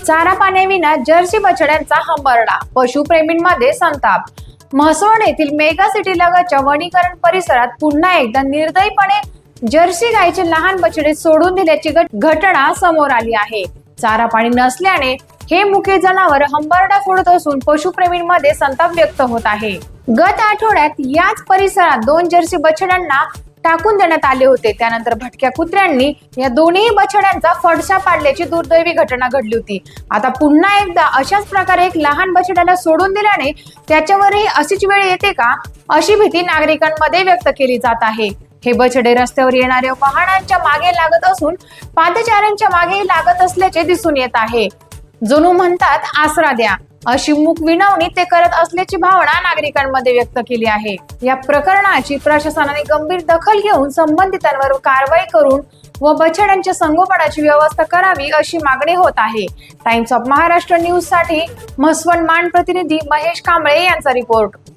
चारा पाण्याविना जर्सी बछड्यांचा हंबरडा, पशुप्रेमींमध्ये संताप। म्हसवड येथील मेगा सिटी लगतच्या वनीकरण परिसरात पुन्हा एकदा निर्दयीपणे जर्सी गायीचे लहान बछडे सोडून दिल्याची घटना समोर आली आहे। चारा पाणी नसल्याने हे मुके जनावर हंबरडा फोडत असून पशुप्रेमींमध्ये संताप व्यक्त होत आहे। गत आठवड्यात याच परिसरात 2 जर्सी बछड्यांना टाकून देण्यात आले होते। त्यानंतर भटक्या कुत्र्यांनी या दोन्ही बछड्यांचा फडशा पाडल्याची दुर्दैवी घटना घडली होती। आता पुन्हा एकदा अशाच प्रकारे एक लहान बछड्याला सोडून दिल्याने त्याच्यावरही अशीच वेळ येते का, अशी भीती नागरिकांमध्ये व्यक्त केली जात आहे। हे बछडे रस्त्यावर येणाऱ्या वाहनांच्या मागे लागत असून पादचाऱ्यांच्या मागेही लागत असल्याचे दिसून येत आहे। जणू म्हणतात आसरा द्या, अशी मूक विनवणी ते करत असल्याची भावना नागरिकांमध्ये व्यक्त केली आहे। या प्रकरणाची प्रशासनाने गंभीर दखल घेऊन संबंधितांवर कारवाई करून व बछड्यांच्या संगोपनाची व्यवस्था करावी, अशी मागणी होत आहे। टाइम्स ऑफ महाराष्ट्र न्यूज साठी म्हसवड मान प्रतिनिधी महेश कांबळे यांचा रिपोर्ट।